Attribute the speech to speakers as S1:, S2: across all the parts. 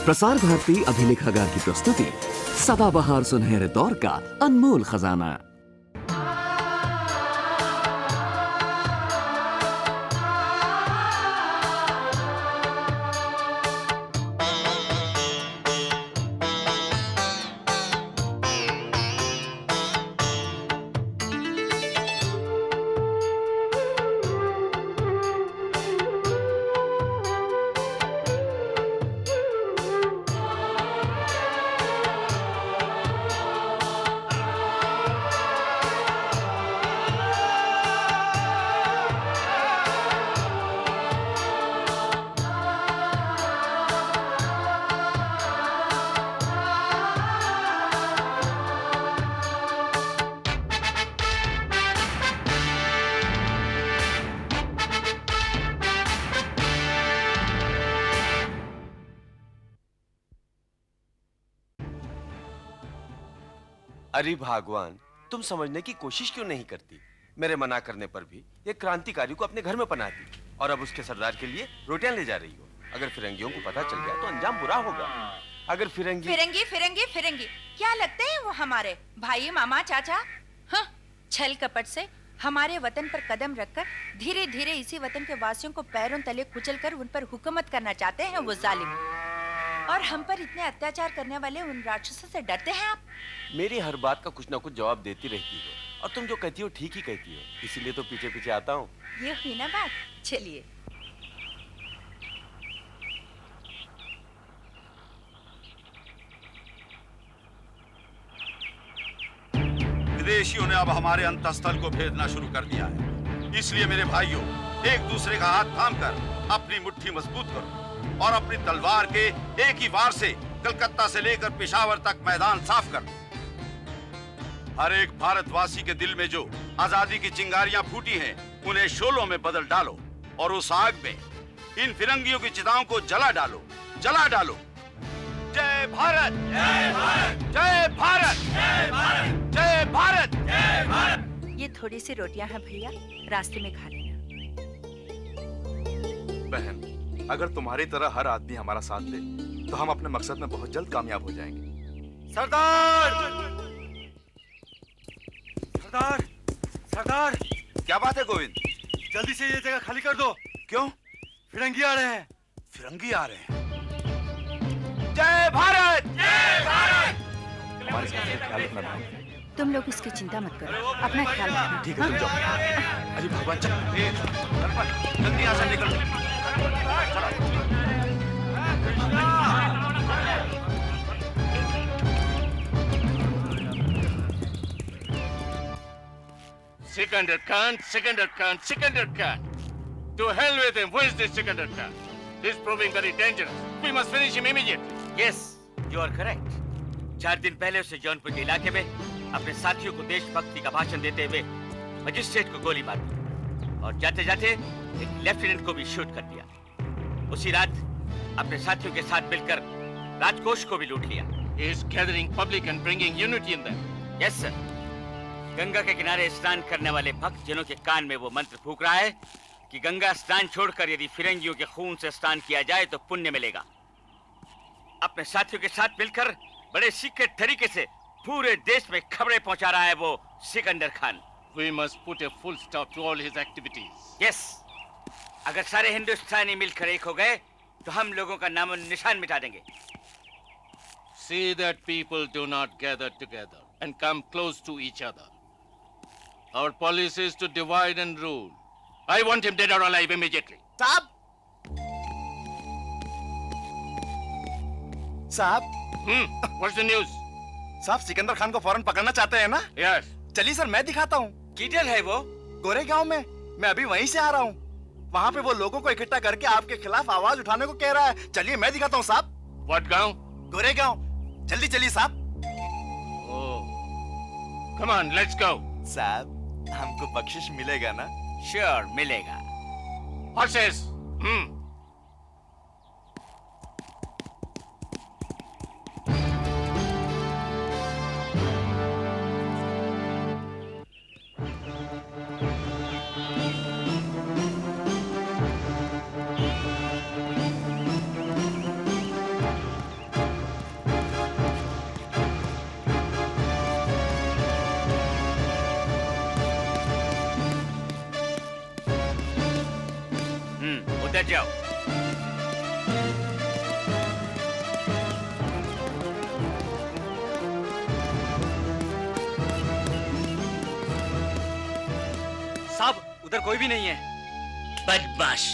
S1: प्रसार भारती अभिलेखागार की प्रस्तुति सदाबहार सुनहरे दौर का अनमोल खजाना।
S2: अरे भगवान, तुम समझने की कोशिश क्यों नहीं करती? मेरे मना करने पर भी एक क्रांतिकारी को अपने घर में पनाती और अब उसके सरदार के लिए रोटियां ले जा रही हो। अगर फिरंगियों को पता चल गया तो अंजाम बुरा होगा। अगर
S3: फिरंगी क्या लगते हैं वो हमारे भाई, मामा, चाचा? हाँ, छल कपट से हमारे वतन पर कदम रखकर धीरे धीरे इसी वतन के वासियों को पैरों तले कुचलकर उन पर हुकूमत करना चाहते हैं वो जालिम। और हम पर इतने अत्याचार करने वाले उन राक्षसों से डरते हैं आप?
S2: मेरी हर बात का कुछ ना कुछ जवाब देती रहती हो और तुम जो कहती हो ठीक ही कहती हो, इसीलिए तो पीछे पीछे आता हूँ।
S3: ये हुई ना बात। चलिए।
S4: विदेशियों ने अब हमारे अंतःस्थल को भेदना शुरू कर दिया है, इसलिए मेरे भाइयों, एक दूसरे का हाथ थामकर अपनी मुट्ठी मजबूत करो और अपनी तलवार के एक ही वार से कलकत्ता से लेकर पेशावर तक मैदान साफ कर दो। हर एक भारतवासी के दिल में जो आजादी की चिंगारियां फूटी हैं, उन्हें शोलों में बदल डालो और उस आग में इन फिरंगियों की चिताओं को जला डालो, जला डालो। जय भारत, जय भारत, जय भारत, जय भारत, जय भारत, जय भारत।
S3: ये थोड़ी सी रोटियां हैं भैया, रास्ते में खा लेना।
S5: बहन, अगर तुम्हारी तरह हर आदमी हमारा साथ दे तो हम अपने मकसद में बहुत जल्द कामयाब हो जाएंगे।
S4: सरदार, सरदार, सरदार। क्या बात है गोविंद?
S6: जल्दी से ये जगह खाली कर दो।
S4: क्यों?
S6: फिरंगी आ रहे हैं।
S4: फिरंगी आ रहे हैं? जय भारत, जय भारत।
S5: हमारे साथ ख्याल रखना भाई।
S3: तुम लोग इसकी चिंता मत करो, अपना ख्याल रखना।
S5: ठीक है, तुम जाओ।
S4: अरे भगवान, चल जल्दी यहाँ से निकल।
S7: Sikandar Khan, Sikandar Khan, Sikandar Khan. To hell with him. Who is this Sikandar Khan? He's proving very dangerous. We must finish him immediately.
S8: Yes, you are correct. 4 दिन पहले उसे जौनपुर के इलाके में अपने साथियों को देशभक्ति का भाषण देते हुए मजिस्ट्रेट को गोली मार दी और जाते जाते एक लेफ्टिनेंट को भी शूट कर दिया। उसी रात अपने साथियों के साथ मिलकर राजकोष को भी लूट लिया।
S7: He is gathering public and bringing unity in them.
S8: Yes, sir. Ganga के किनारे स्नान करने वाले भक्त जनों के कान में वो मंत्र फूंक रहा है कि गंगा स्नान छोड़कर यदि फिरंगियों के खून से स्नान किया जाए तो पुण्य मिलेगा। अपने साथियों के साथ मिलकर बड़े सीक्रेट तरीके से पूरे देश में खबरें पहुंचा रहा है वो Sikandar Khan.
S7: We must put a full stop to all his activities.
S8: Yes. अगर सारे हिंदुस्तानी मिलकर एक हो गए तो हम लोगों का नामो निशान मिटा देंगे।
S7: See that people do not gather together and come close to each other. Our policy is to divide and rule. I want him dead or alive immediately.
S5: साहब, साहब।
S7: What's the news?
S5: साहब, सिकंदर खान को फौरन पकड़ना चाहते हैं ना?
S7: Yes.
S5: चलिए सर, मैं दिखाता हूँ।
S8: किधर है वो?
S5: गोरे गांव में। मैं अभी वहीं से आ रहा हूँ। वहाँ पे वो लोगों को इकट्ठा करके आपके खिलाफ आवाज उठाने को कह रहा है। चलिए मैं दिखाता हूँ साहब।
S7: What गांव?
S5: गोरे गांव। जल्दी चलिए साहब।
S7: Oh. Come on, let's go.
S5: साहब, हमको बख्शिश मिलेगा ना?
S8: Sure, मिलेगा।
S7: Horses.
S8: अंदर जाओ।
S6: साहब उधर कोई भी नहीं है।
S8: बदमाश,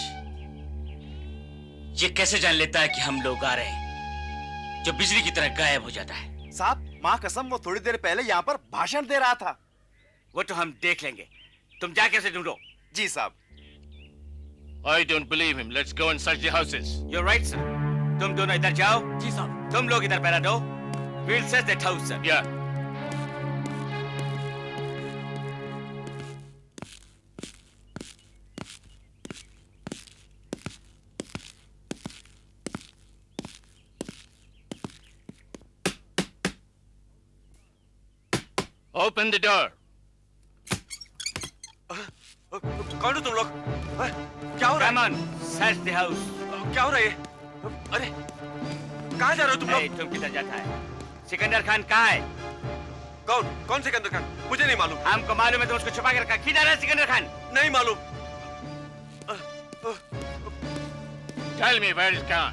S8: ये कैसे जान लेता है कि हम लोग आ रहे हैं, जो बिजली की तरह गायब हो जाता है?
S5: साहब माँ कसम वो थोड़ी देर पहले यहाँ पर भाषण दे रहा था।
S8: वो तो हम देख लेंगे, तुम जाके उसे ढूंढो।
S5: जी साहब।
S7: I don't believe him. Let's go and search the houses.
S8: You're right, sir. तुम दोनों इधर जाओ।
S6: जी साहब।
S8: तुम लोग इधर पहरा दो। We'll search that house, sir.
S7: Yeah. Open the door.
S2: कौन हो तुम लोग? क्या हो रहा
S8: Come on, search the house.
S2: है? क्या हो रहा है? अरे कहाँ जा रहे हो तुम
S8: Hey,
S2: लोग?
S8: तुम किधर जाता है? सिकंदर खान कहाँ है?
S2: कौन सिकंदर खान? मुझे नहीं मालूम।
S8: हमको मालूम है, तुम उसको छुपा के रखा। किधर है सिकंदर खान?
S2: नहीं मालूम।
S7: Tell me where is Khan.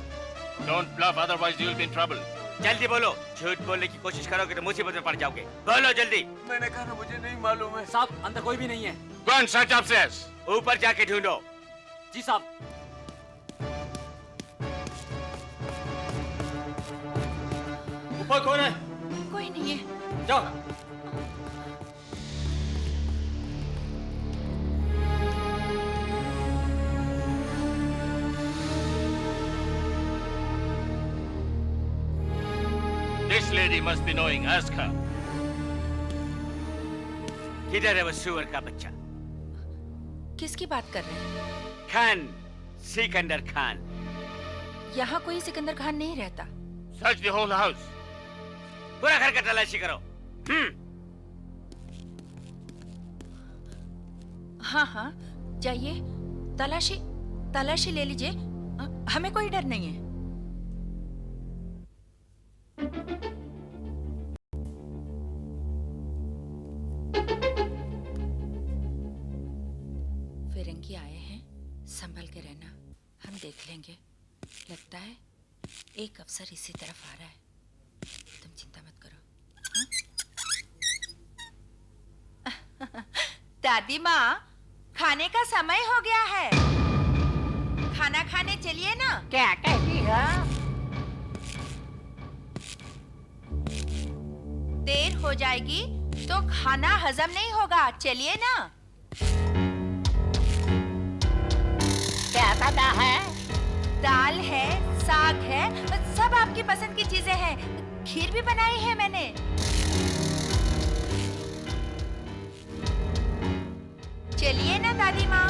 S7: Don't bluff, otherwise you'll be in trouble.
S8: जल्दी बोलो, झूठ बोलने की कोशिश करोगे तो मुसीबत में पड़ जाओगे। बोलो जल्दी।
S2: मैंने कहा ना मुझे नहीं मालूम है।
S6: साहब अंदर कोई भी नहीं है।
S7: Go and search upstairs.
S8: ऊपर जाके ढूंढो।
S6: जी साहब। ऊपर कौन है?
S3: कोई नहीं है।
S6: जाओ।
S7: This lady must be knowing. Ask her.
S8: किधर है वो सुअर का बच्चा?
S3: किसकी बात कर रहे हैं?
S8: खान, सिकंदर खान।
S3: यहाँ कोई सिकंदर खान नहीं रहता।
S7: Search the whole house.
S8: पूरा घर का तलाशी करो।
S3: हाँ हाँ, जाइए, तलाशी ले लीजिए। हमें कोई डर नहीं है। फिरंगी आए हैं, संभल के रहना, हम देख लेंगे। लगता है एक अफसर इसी तरफ आ रहा है, तुम चिंता मत करो। हाँ? दादी माँ, खाने का समय हो गया है, खाना खाने चलिए ना।
S9: क्या कहती हो?
S3: देर हो जाएगी तो खाना हजम नहीं होगा, चलिए ना।
S9: क्या पता है?
S3: दाल है, साग है, सब आपकी पसंद की चीजें हैं। खीर भी बनाई है मैंने। चलिए ना दादी माँ।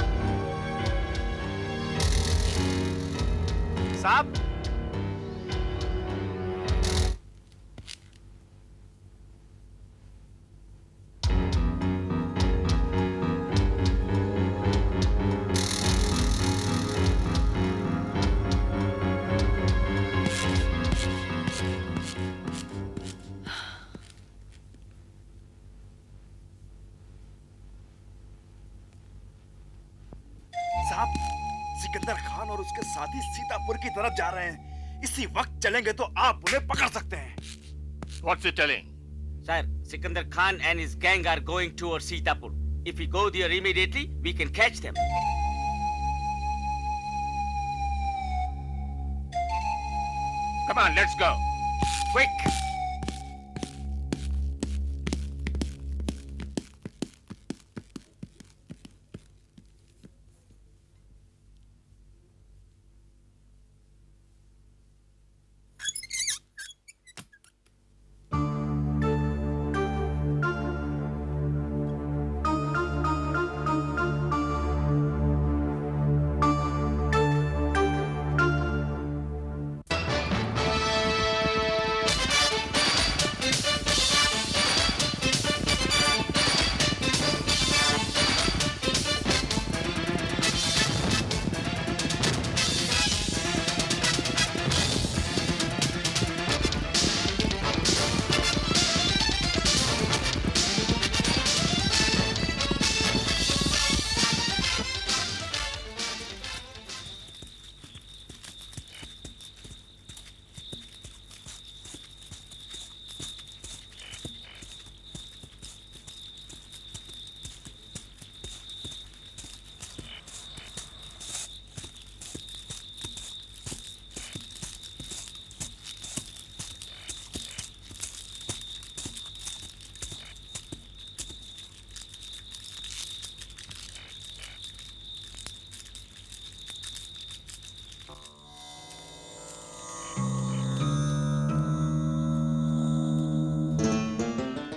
S5: साहब साहब सिकंदर खान और उसके साथी सीतापुर की तरफ जा रहे हैं। इसी वक्त चलेंगे तो आप उन्हें पकड़ सकते हैं।
S7: What's it telling?
S8: Sir, Sikandar Khan and his gang are going towards Sitapur. If we go there immediately, we can catch them.
S7: Come on, let's go.
S8: Quick!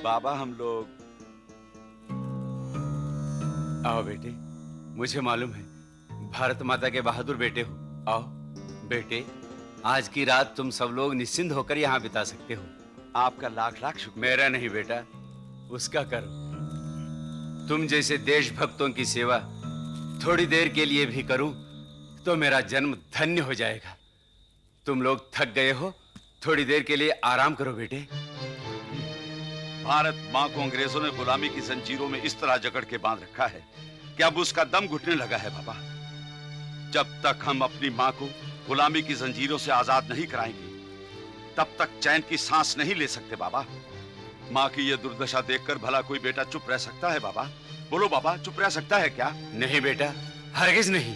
S4: बाबा हम लोग
S8: आओ बेटे, मुझे मालूम है भारत माता के बहादुर बेटे हो। आओ बेटे, आज की रात तुम सब लोग निश्चिंत होकर यहाँ बिता सकते हो।
S4: आपका लाख लाख शुक्र।
S8: मेरा नहीं बेटा, उसका करो। तुम जैसे देशभक्तों की सेवा थोड़ी देर के लिए भी करूं तो मेरा जन्म धन्य हो जाएगा। तुम लोग थक गए हो, थोड़ी देर के लिए आराम करो बेटे।
S4: भारत माँ को अंग्रेजों ने गुलामी की जंजीरों में इस तरह जकड़ के बांध रखा है कि अब उसका दम घुटने लगा है बाबा। जब तक हम अपनी माँ को गुलामी की जंजीरों से आजाद नहीं कराएंगे तब तक चैन की सांस नहीं ले सकते बाबा। माँ की ये दुर्दशा देखकर भला कोई बेटा चुप रह सकता है बाबा? बोलो बाबा, चुप रह सकता है क्या?
S8: नहीं बेटा, हरगिज नहीं।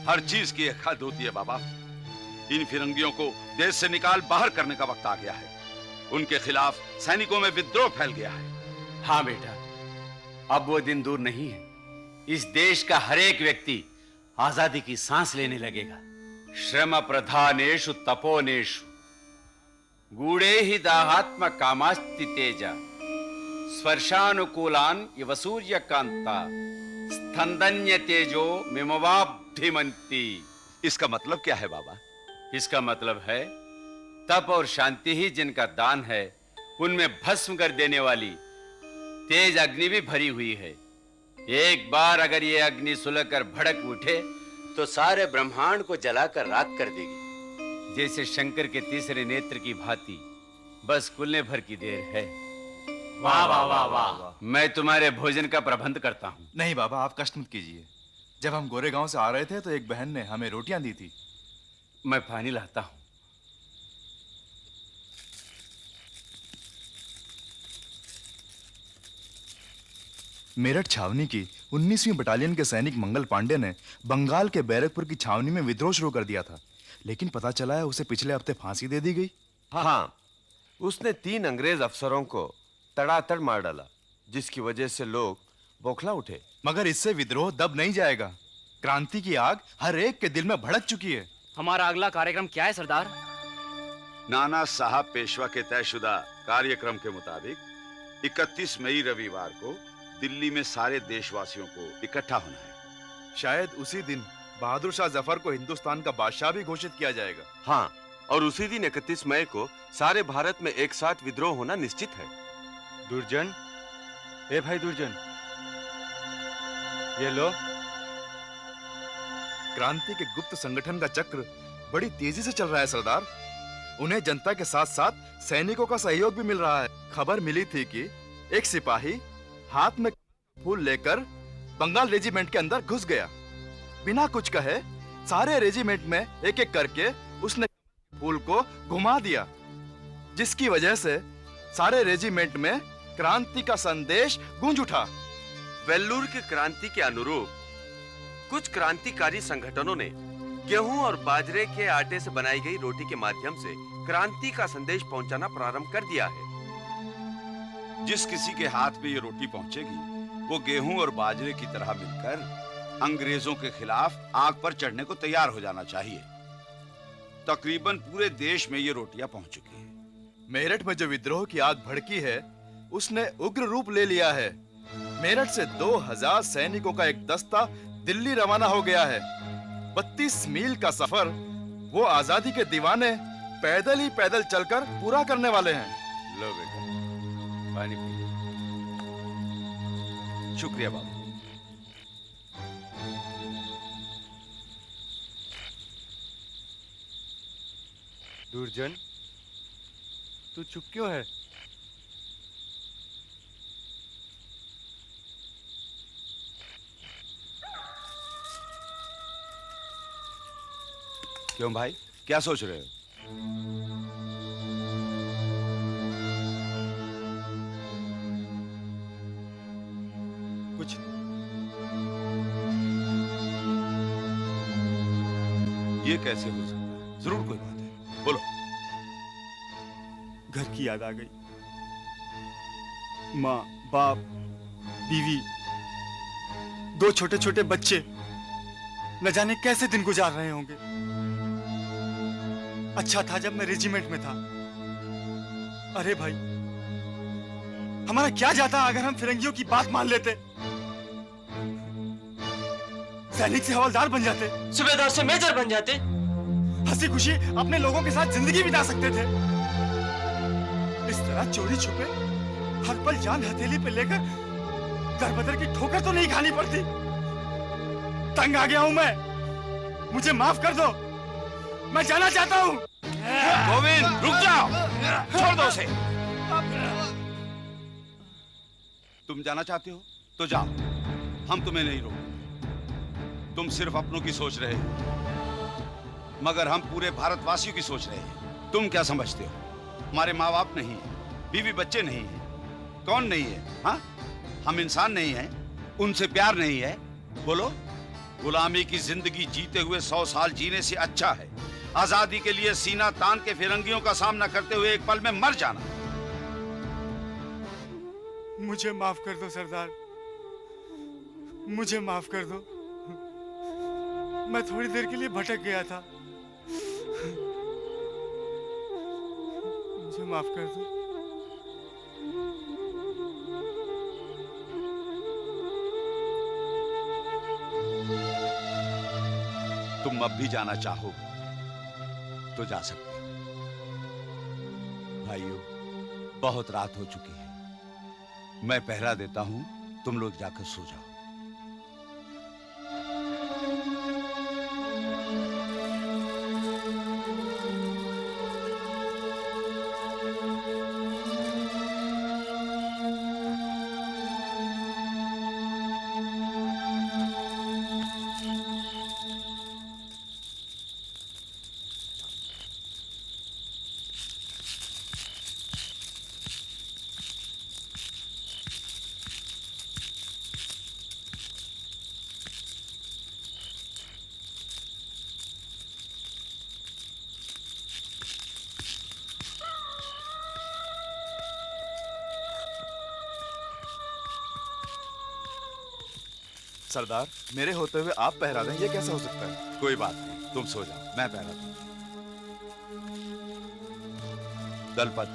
S4: हर चीज की एक हद होती है बाबा। इन फिरंगियों को देश से निकाल बाहर करने का वक्त आ गया है। उनके खिलाफ सैनिकों में विद्रोह फैल गया है।
S8: हाँ बेटा, अब वो दिन दूर नहीं है। इस देश का हर एक व्यक्ति आजादी की सांस लेने लगेगा। श्रम प्रधानेषु तपोनेषु गूढ़े ही दाहात्म कामास्ति तेजा स्पर्शानुकूलान इव सूर्यकांता स्थंदन्य तेजो मिमवाभिमंति।
S4: इसका मतलब क्या है बाबा?
S8: इसका मतलब है तप और शांति ही जिनका दान है, उनमें भस्म कर देने वाली तेज अग्नि भी भरी हुई है। एक बार अगर ये अग्नि सुलगकर भड़क उठे तो सारे ब्रह्मांड को जलाकर राख कर देगी। जैसे शंकर के तीसरे नेत्र की भांति बस खुलने भर की देर है।
S6: वाह वाह वाह वाह।
S8: मैं तुम्हारे भोजन का प्रबंध करता हूँ।
S5: नहीं बाबा, आप कष्ट मत कीजिए। जब हम गोरेगांव से आ रहे थे तो एक बहन ने हमें रोटियां दी थी।
S8: मैं पानी लाता हूँ।
S5: मेरठ छावनी की 19वीं बटालियन के सैनिक मंगल पांडे ने बंगाल के बैरकपुर की छावनी में विद्रोह शुरू कर दिया था, लेकिन पता चला है उसे पिछले हफ्ते फांसी दे दी गई।
S2: हाँ, उसने 3 अंग्रेज अफसरों को तड़ातड़ मार डाला, जिसकी वजह से लोग बौखला उठे।
S5: मगर इससे विद्रोह दब नहीं जाएगा। क्रांति की आग हर एक के दिल में भड़क चुकी है।
S6: हमारा अगला कार्यक्रम क्या है सरदार?
S4: नाना साहब पेशवा के तयशुदा कार्यक्रम के मुताबिक 31 मई रविवार को दिल्ली में सारे देशवासियों को इकट्ठा होना है।
S5: शायद उसी दिन बहादुर शाह जफर को हिंदुस्तान का बादशाह भी घोषित किया जाएगा।
S2: हाँ, और उसी दिन 31 मई को सारे भारत में एक साथ विद्रोह होना निश्चित है।
S10: दुर्जन, ए भाई दुर्जन, ये लो।
S5: क्रांति के गुप्त संगठन का चक्र बड़ी तेजी से चल रहा है सरदार। उन्हें जनता के साथ साथ सैनिकों का सहयोग भी मिल रहा है। खबर मिली थी कि एक सिपाही हाथ में फूल लेकर बंगाल रेजिमेंट के अंदर घुस गया। बिना कुछ कहे सारे रेजिमेंट में एक एक करके उसने फूल को घुमा दिया, जिसकी वजह से सारे रेजिमेंट में क्रांति का संदेश गूंज उठा।
S2: वेल्लूर की क्रांति के अनुरूप कुछ क्रांतिकारी संगठनों ने गेहूं और बाजरे के आटे से बनाई गई रोटी के माध्यम से क्रांति का संदेश पहुंचाना प्रारंभ कर दिया है।
S4: जिस किसी के हाथ में ये रोटी पहुंचेगी वो गेहूं और बाजरे की तरह मिलकर अंग्रेजों के खिलाफ आग पर चढ़ने को तैयार हो जाना चाहिए। तकरीबन पूरे देश में ये रोटियां पहुंच चुकी हैं।
S5: मेरठ में जो विद्रोह की आग भड़की है उसने उग्र रूप ले लिया है। मेरठ से 2000 सैनिकों का एक दस्ता दिल्ली रवाना हो गया है। 32 मील का सफर वो आजादी के दीवाने पैदल चलकर पूरा करने वाले हैं।
S8: लो बेटा, पानी पी।
S4: शुक्रिया बाबू।
S10: दुर्जन, तू चुप क्यों है?
S4: क्यों भाई, क्या सोच रहे हो?
S10: कुछ
S4: ये कैसे हो सकता है? जरूर कोई बात है, बोलो।
S10: घर की याद आ गई। माँ, बाप, बीवी, 2 छोटे छोटे बच्चे, न जाने कैसे दिन गुजार रहे होंगे। अच्छा था जब मैं रेजिमेंट में था। अरे भाई, हमारा क्या जाता अगर हम फिरंगियों की बात मान लेते, सैनिक से हवलदार बन जाते,
S6: सूबेदार से मेजर बन जाते,
S10: हंसी खुशी अपने लोगों के साथ जिंदगी बिता सकते थे। इस तरह चोरी छुपे हर पल जान हथेली पे लेकर दरबदर की ठोकर तो नहीं खानी पड़ती। तंग आ गया हूं मैं, मुझे माफ कर दो, मैं जाना चाहता हूं।
S4: गोविंद रुक जाओ, छोड़ दो उसे। तुम जाना चाहते हो तो जाओ, हम तुम्हें नहीं रोक। तुम सिर्फ अपनों की सोच रहे हो, मगर हम पूरे भारतवासियों की सोच रहे हैं। तुम क्या समझते हो, हमारे माँ बाप नहीं है, बीवी बच्चे नहीं है, कौन नहीं है? हाँ, हम इंसान नहीं हैं, उनसे प्यार नहीं है? बोलो, गुलामी की जिंदगी जीते हुए 100 साल जीने से अच्छा है आजादी के लिए सीना तान के फिरंगियों का सामना करते हुए एक पल में मर जाना।
S10: मुझे माफ कर दो सरदार, मुझे माफ कर दो। मैं थोड़ी देर के लिए भटक गया था, मुझे माफ कर दो।
S4: तुम अब भी जाना चाहोगे तो जा सकते हो। भाइयों, बहुत रात हो चुकी है, मैं पहरा देता हूं, तुम लोग जाकर सो जाओ।
S5: सरदार, मेरे होते हुए आप पहरा दें, ये कैसे हो सकता है?
S4: कोई बात नहीं, तुम सो जाओ, मैं पहरा दूं। दलपत,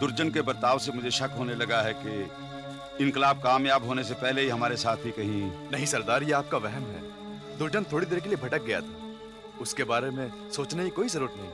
S4: दुर्जन के बर्ताव से मुझे शक होने लगा है कि इनकलाब कामयाब होने से पहले ही हमारे साथी कहीं।
S5: नहीं सरदार, ये आपका वहम है। दुर्जन थोड़ी देर के लिए भटक गया था, उसके बारे में सोचने की कोई जरूरत नहीं।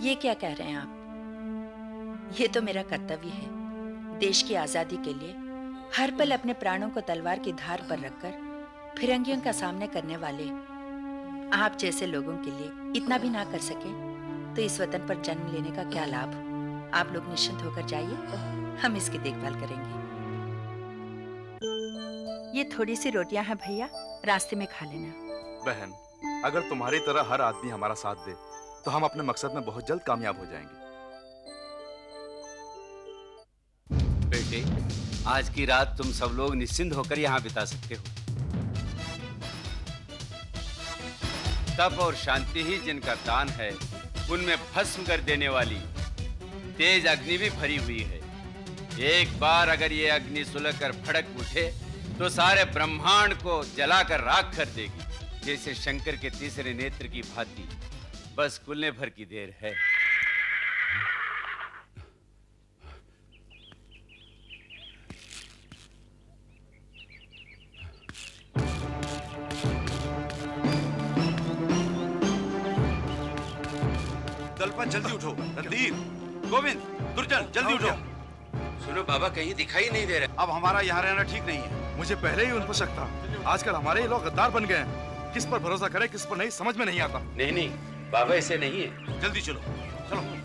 S3: ये क्या कह रहे हैं आप? ये तो मेरा कर्तव्य है। देश की आजादी के लिए हर पल अपने प्राणों को तलवार की धार पर रखकर फिरंगियों का सामना करने वाले आप जैसे लोगों के लिए इतना भी ना कर सके तो इस वतन पर जन्म लेने का क्या लाभ? आप लोग निश्चिंत होकर जाइए, हम इसकी देखभाल करेंगे। ये थोड़ी सी रोटियां हैं भैया, रास्ते में खा लेना।
S5: बहन, अगर तुम्हारी तरह हर आदमी हमारा साथ दे तो हम अपने मकसद में बहुत जल्द कामयाब हो जाएंगे।
S6: बेटे, आज की रात तुम सब लोग निश्चिंत होकर यहाँ बिता सकते हो। तप और शांति ही जिनका दान है, उनमें भस्म कर देने वाली तेज अग्नि भी भरी हुई है। एक बार अगर ये अग्नि सुलग कर भड़क उठे तो सारे ब्रह्मांड को जलाकर राख कर देगी, जैसे शंकर के तीसरे नेत्र की भांति। बस खुलने भर की देर है।
S4: दलपत, जल्दी उठो। रणधीर, गोविंद, दुर्जन, जल्दी उठो।
S6: सुनो बाबा, कहीं दिखाई नहीं दे रहा।
S4: अब हमारा यहाँ रहना ठीक नहीं है।
S5: मुझे पहले ही उन पर शक था। आजकल हमारे ये लोग गद्दार बन गए हैं। किस पर भरोसा करें किस पर नहीं समझ में नहीं आता।
S6: नहीं नहीं बाबा, ऐसे नहीं है।
S4: जल्दी चलो चलो चलो।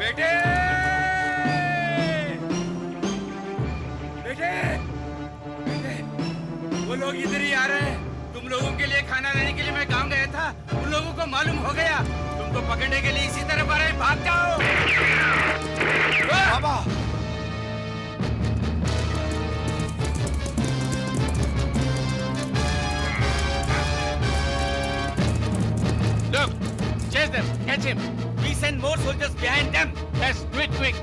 S6: बेटे बेटे बेटे, वो लोग इधर ही आ रहे हैं। तुम लोगों के लिए खाना लाने के लिए मैं गांव गया था, उन लोगों को मालूम हो गया। तुमको पकड़ने के लिए इसी तरफ आ रहे हैं, भाग जाओ।
S4: बाबा
S7: Look, chase them, catch him.
S8: We send more soldiers behind them.
S7: Yes, do it quick.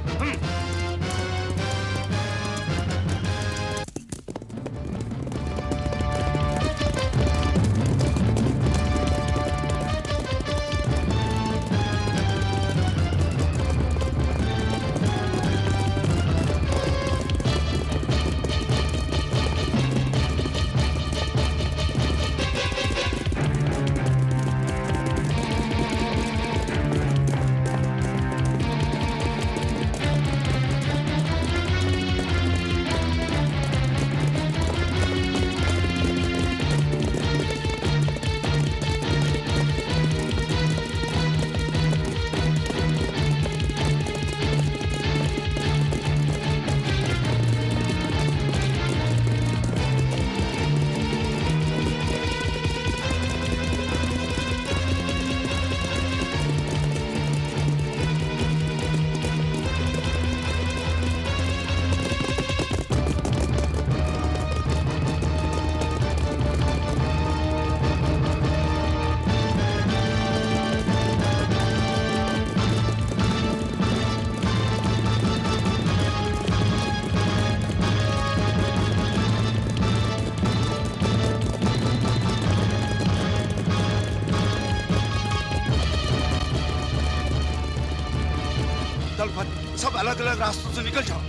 S4: दल भर सब अलग अलग रास्तों से निकल जाओ।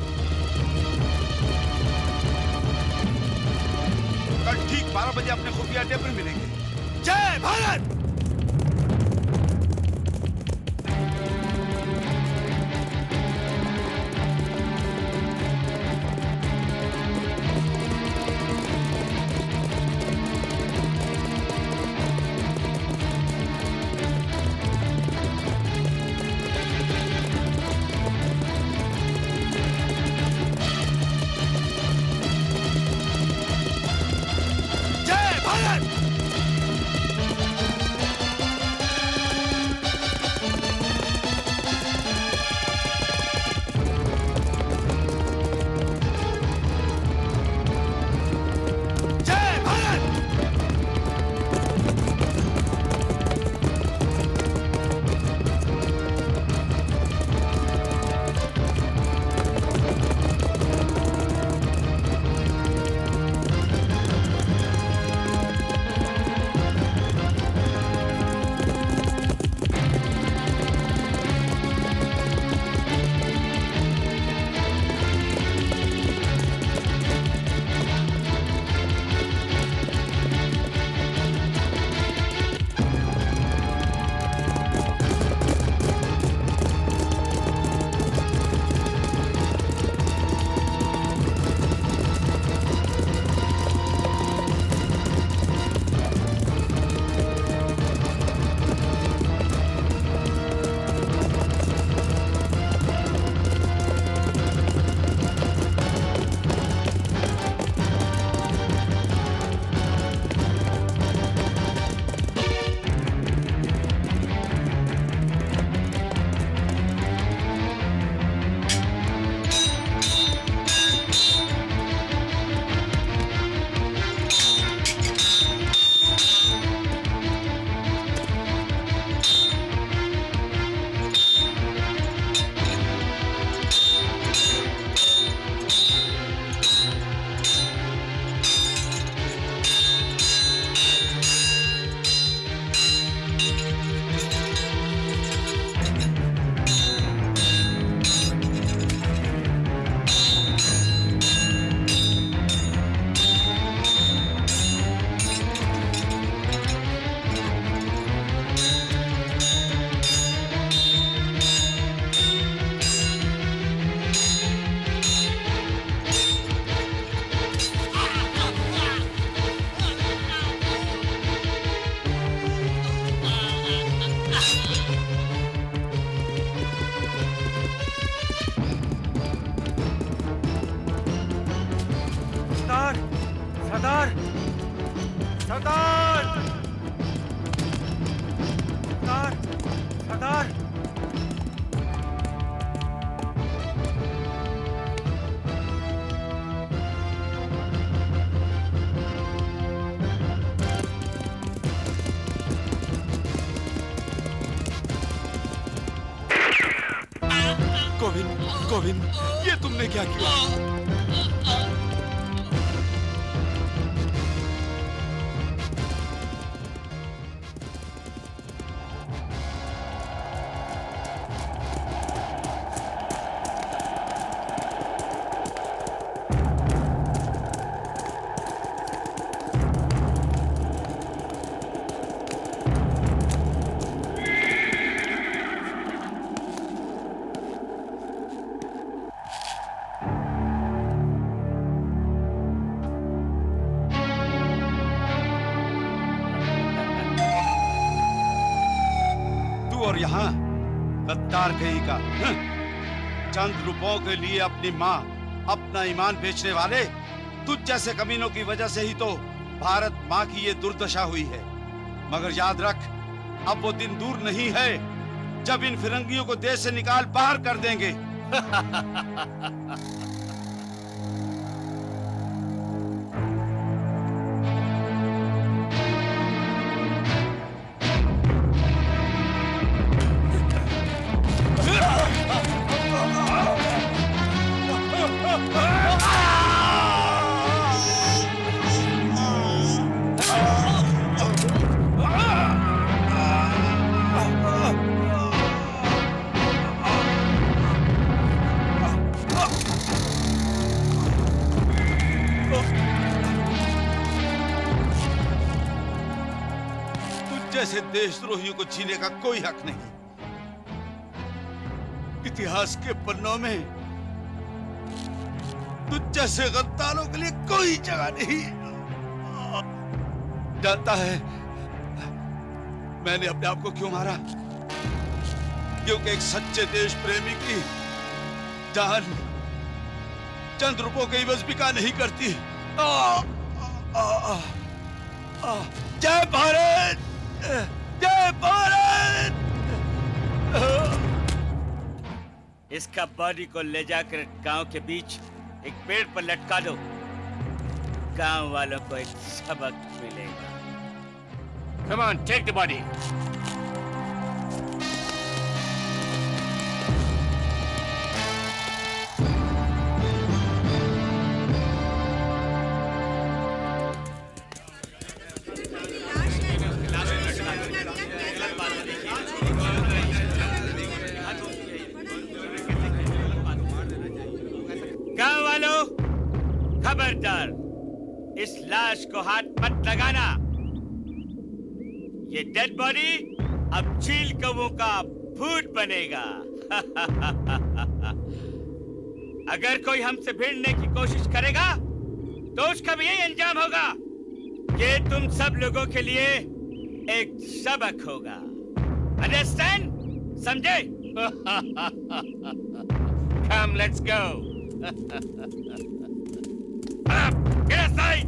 S4: कल ठीक 12 बजे अपने खुफिया अड्डे पर मिलेंगे। जय भारत। गोविंद, गोविंद, ये तुमने क्या किया? और यहाँ गद्दार कहीं का चंद रुपयों के लिए अपनी माँ अपना ईमान बेचने वाले तुझ जैसे कमीनों की वजह से ही तो भारत माँ की ये दुर्दशा हुई है। मगर याद रख, अब वो दिन दूर नहीं है जब इन फिरंगियों को देश से निकाल बाहर कर देंगे। जैसे देशद्रोहियों को जीने का कोई हक नहीं। इतिहास के पन्नों में तुझ जैसे गद्दारों के लिए कोई जगह नहीं। जानता है मैंने अपने आप को क्यों मारा? क्योंकि एक सच्चे देश प्रेमी की जान चंद रुपयों के इवज बिका नहीं करती। जय भारत, जय भारत।
S8: इसका बॉडी को ले जाकर गांव के बीच एक पेड़ पर लटका दो। गांव वालों को एक सबक मिलेगा।
S7: Come on, take the body.
S8: गांव वालों, खबरदार, इस लाश को हाथ मत लगाना। ये डेड बॉडी अब चील कौवों का फूड बनेगा। अगर कोई हमसे भिड़ने की कोशिश करेगा तो उसका भी यही अंजाम होगा। ये तुम सब लोगों के लिए एक सबक होगा। अंडरस्टैंड? समझे?
S7: Come, let's go.
S8: Get aside!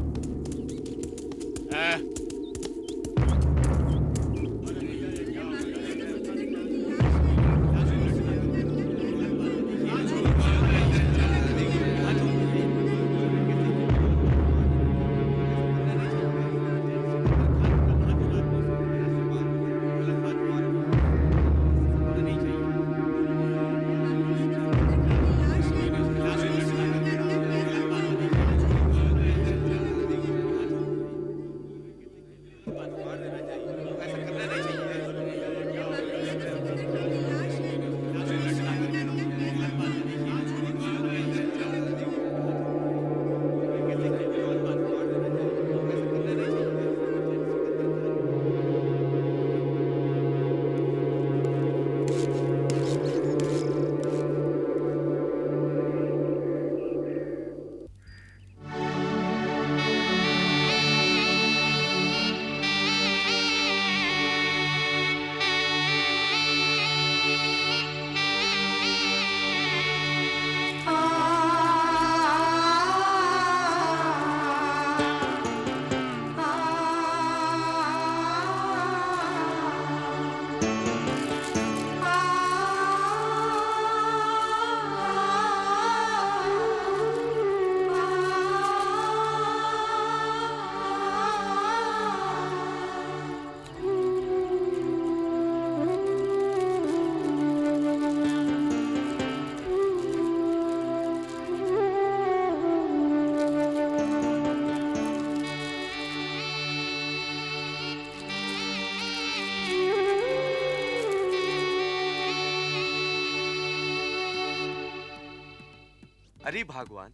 S2: अरे भगवान,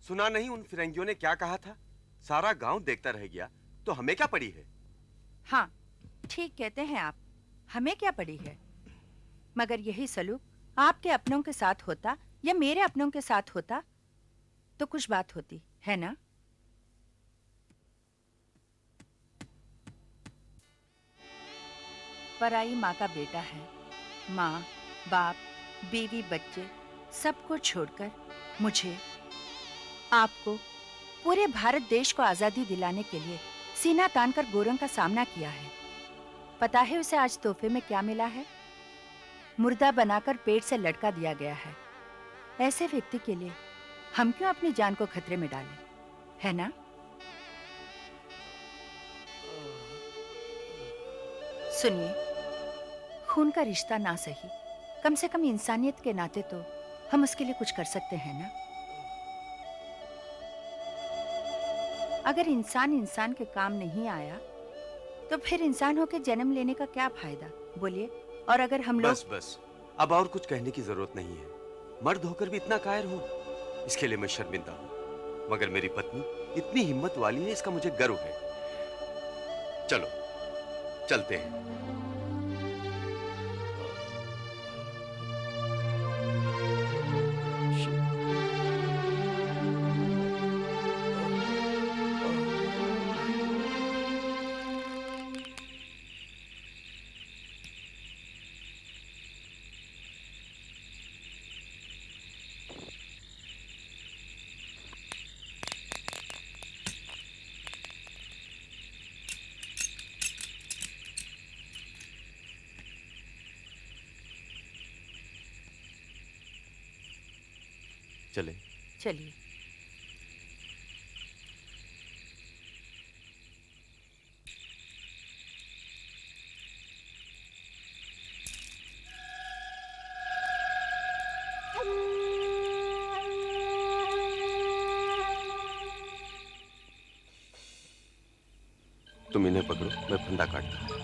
S2: सुना नहीं उन फिरंगियों ने क्या कहा था? सारा गांव देखता रह गया तो हमें क्या पड़ी है?
S3: हाँ, ठीक कहते हैं आप, हमें क्या पड़ी है। मगर यही सलूक आपके अपनों के साथ होता या मेरे अपनों के साथ होता तो कुछ बात होती है ना। पराई माँ का बेटा है, माँ बाप बीवी बच्चे सबको छोड़कर मुझे, आपको, पूरे भारत देश को आजादी दिलाने के लिए सीना तानकर गोरों का सामना किया है। पता है उसे आज तोहफे में क्या मिला है? मुर्दा बनाकर पेट से लटका दिया गया है। ऐसे व्यक्ति के लिए हम क्यों अपनी जान को खतरे में डालें, है ना? सुनिए, खून का रिश्ता ना सही, कम से कम इंसानियत के नाते तो हम उसके लिए कुछ कर सकते हैं ना। अगर इंसान इंसान के काम नहीं आया तो फिर इंसान होकर जन्म लेने का क्या फायदा, बोलिए। और अगर हम लोग
S2: बस अब और कुछ कहने की जरूरत नहीं है। मर्द होकर भी इतना कायर हो, इसके लिए मैं शर्मिंदा हूं। मगर मेरी पत्नी इतनी हिम्मत वाली है, इसका मुझे गर्व है। चलो चलते हैं। चले।
S3: चलिए।
S2: तुम इन्हें पकड़ो, मैं फंदा काटता हूं।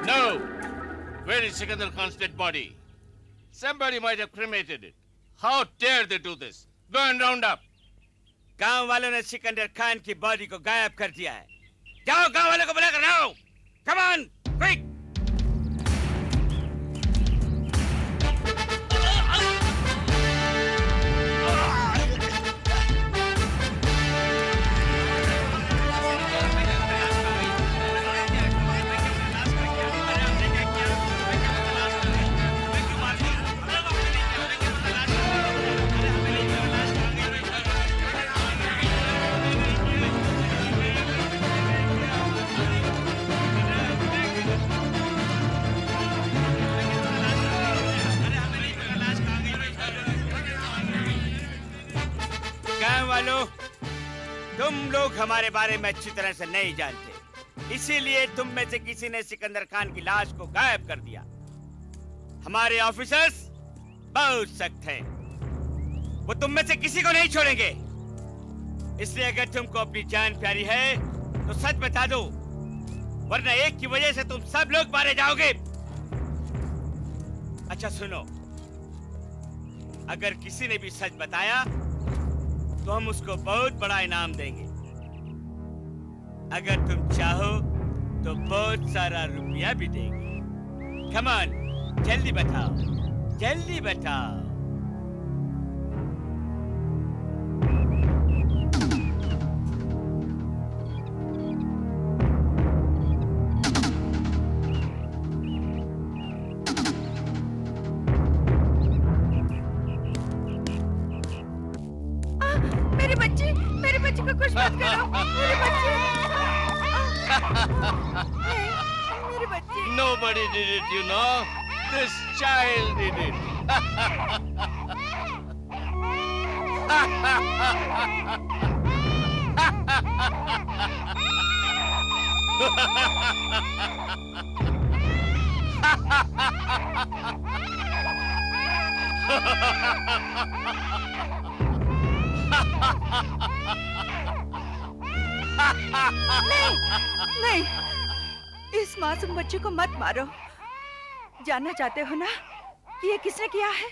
S7: No! Where is Sikandar Khan's dead body? Somebody might have cremated it. How dare they do this? Go and round up.
S8: गांव वालों ने सिकंदर खान की बॉडी को गायब कर दिया है। जाओ गांव वालों को बुलाकर लाओ। Come on, quick. गांव वालों, तुम लोग हमारे बारे में अच्छी तरह से नहीं जानते। इसीलिए तुम में से किसी ने सिकंदर खान की लाश को गायब कर दिया। हमारे ऑफिसर्स बहुत सख्त हैं, वो तुम में से किसी को नहीं छोड़ेंगे। इसलिए अगर तुमको अपनी जान प्यारी है तो सच बता दो, वरना एक की वजह से तुम सब लोग मारे जाओगे। अच्छा सुनो, अगर किसी ने भी सच बताया तो हम उसको बहुत बड़ा इनाम देंगे। अगर तुम चाहो तो बहुत सारा रुपया भी देंगे। कम ऑन, जल्दी बताओ, जल्दी बताओ।
S3: मेरे बच्चे को कुछ मत करो। मेरे बच्चे, नहीं, मेरे बच्चे।
S7: Nobody did it, you know. This child did it.
S3: नहीं, इस मासूम बच्चे को मत मारो। जानना चाहते हो ना कि ये किसने किया है?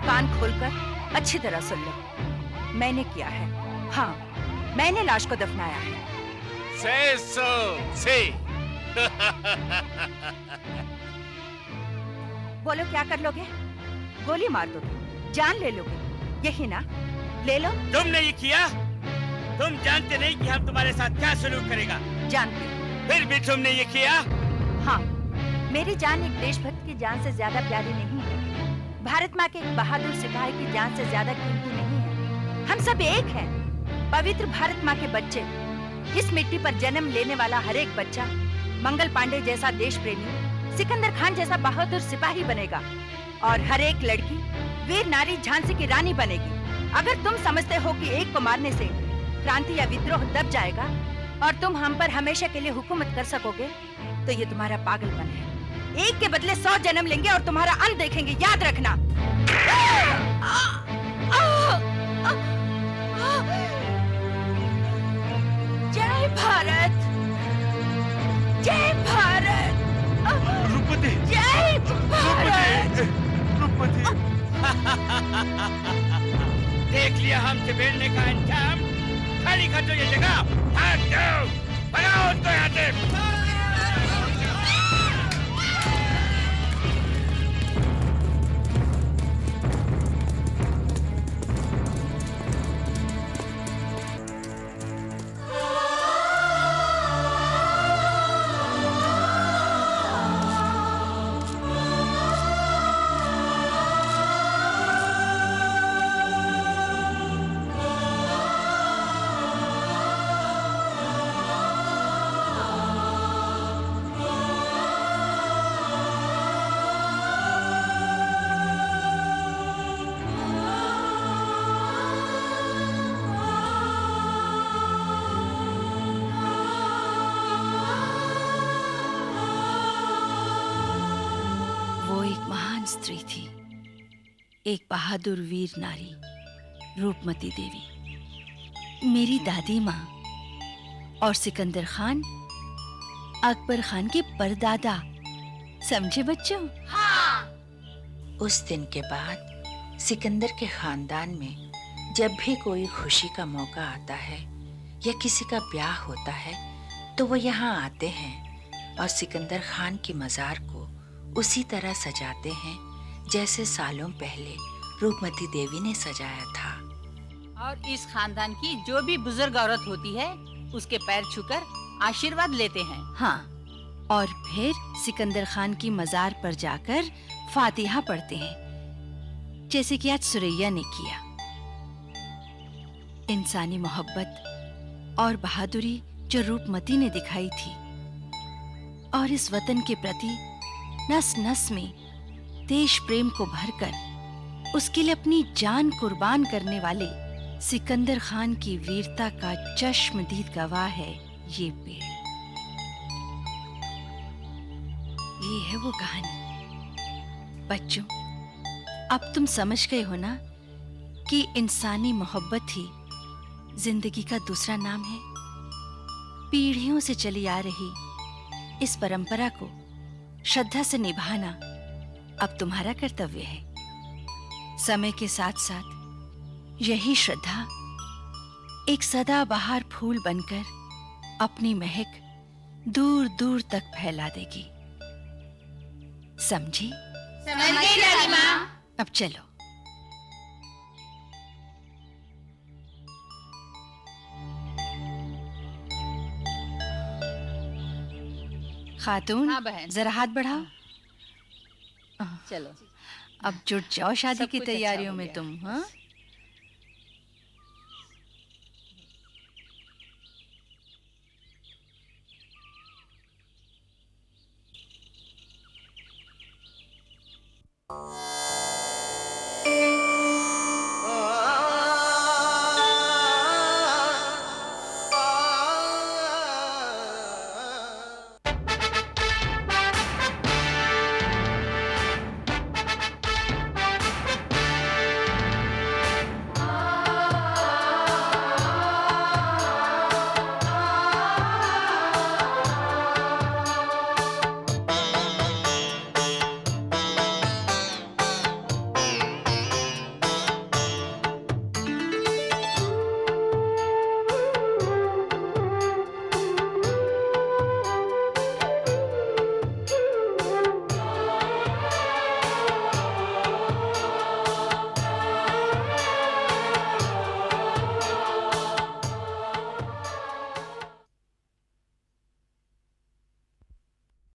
S3: कान खोलकर अच्छी तरह सुन लो। मैंने किया है। हाँ, मैंने लाश को दफनाया है।
S7: Say so. Say.
S3: बोलो, क्या कर लोगे? गोली मार दोगे? जान ले लोगे? यही ना? ले लो।
S8: तुमने ये किया? तुम जानते नहीं कि हम तुम्हारे साथ क्या सलूक करेगा?
S3: जानते।
S8: फिर भी तुमने ये किया?
S3: हाँ, मेरी जान एक देशभक्त की जान से ज्यादा प्यारी नहीं है। भारत माँ के एक बहादुर सिपाही की जान से ज्यादा कीमती नहीं है। हम सब एक हैं। पवित्र भारत माँ के बच्चे, इस मिट्टी पर जन्म लेने वाला हर एक बच्चा मंगल पांडे जैसा देश प्रेमी, सिकंदर खान जैसा बहादुर सिपाही बनेगा और हर एक लड़की वीर नारी झांसी की रानी बनेगी। अगर तुम समझते हो कि एक को मारने से क्रांति या विद्रोह दब जाएगा और तुम हम पर हमेशा के लिए हुकूमत कर सकोगे, तो ये तुम्हारा पागलपन है। एक के बदले 100 जन्म लेंगे और तुम्हारा अंत देखेंगे, याद रखना। जय भारत, जय भारत,
S10: रुपति,
S3: जय भारत।
S10: रुपति।
S8: देख लिया हमसे भिड़ने का अंजाम। खाली कर दो ये जगह। भाग जाओ, भगाओ उसको यहाँ से।
S3: स्त्री थी, एक बहादुर वीर नारी, रूपमती देवी, मेरी दादी माँ। और सिकंदर खान अकबर खान के परदादा। समझे बच्चों?
S11: हाँ। उस दिन के बाद सिकंदर के खानदान में जब भी कोई खुशी का मौका आता है या किसी का ब्याह होता है तो वो यहाँ आते हैं और सिकंदर खान की मजार को उसी तरह सजाते हैं जैसे सालों पहले रूपमती देवी ने सजाया था।
S9: और इस खानदान की जो भी बुजुर्ग औरत होती है उसके पैर छूकर आशीर्वाद लेते हैं।
S3: हाँ, और फिर सिकंदर खान की मजार पर जाकर फातिहा पढ़ते हैं, जैसे कि आज सुरैया ने किया। इंसानी मोहब्बत और बहादुरी जो रूपमती ने दिखाई थी और इस वतन के प्रति नस नस में देश प्रेम को भरकर उसके लिए अपनी जान कुर्बान करने वाले सिकंदर खान की वीरता का चश्मदीद गवाह है ये पेड़, ये है वो कहानी। बच्चों, अब तुम समझ गए हो ना कि इंसानी मोहब्बत ही जिंदगी का दूसरा नाम है। पीढ़ियों से चली आ रही इस परंपरा को श्रद्धा से निभाना अब तुम्हारा कर्तव्य है। समय के साथ साथ यही श्रद्धा एक सदाबहार फूल बनकर अपनी महक दूर दूर तक फैला देगी। समझी?
S9: समझ गई दादी माँ।
S3: अब चलो। खातून,
S9: हाँ बहन।
S3: जरा हाथ बढ़ाओ।
S9: चलो।
S3: अब जुट जाओ शादी
S9: सब
S3: की
S9: कुछ अच्छा
S3: तैयारियों
S9: हो
S3: में
S9: गया।
S3: तुम। हाँ,